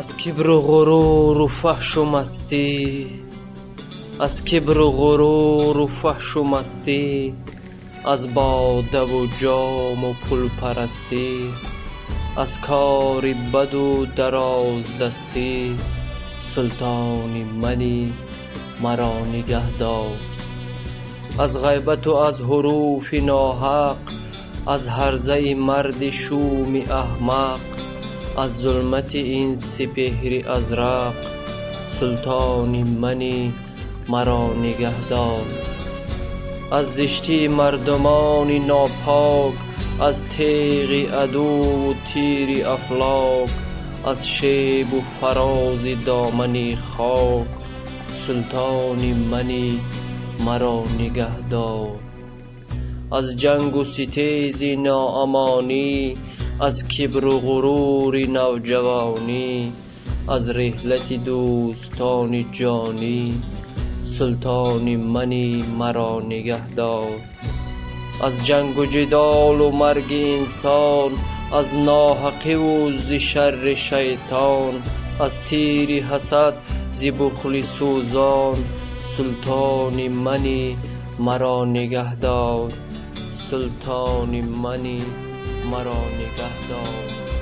از کبر و غرور و فحش و مستی، از کبر و غرور و فحش و مستی، از باده و جام و پول پرستی، از کار بد و دراز دستی، سلطان منی مرا نگه دار. از غیبت و از حروف ناحق، از هرزه مرد شوم احمق، از ظلمت این سپهر ازرق، سلطان منی مرا نگه دار. از زشتی مردمان ناپاک، از تیغ عدو و تیر افلاک، از شیب و فراز دامن خاک، سلطان منی مرا نگه دار. از جنگ و ستیز ناامانی، از کبر و غرور نوجوانی، از رحلت دوستان جانی، سلطان منی مرا نگه دار. از جنگ و جدال و مرگ انسان، از ناحقی و ز شر شیطان، از تیر حسد ز بخل سوزان، سلطان منی مرا نگه دار. سلطان منی مرا نگه دار.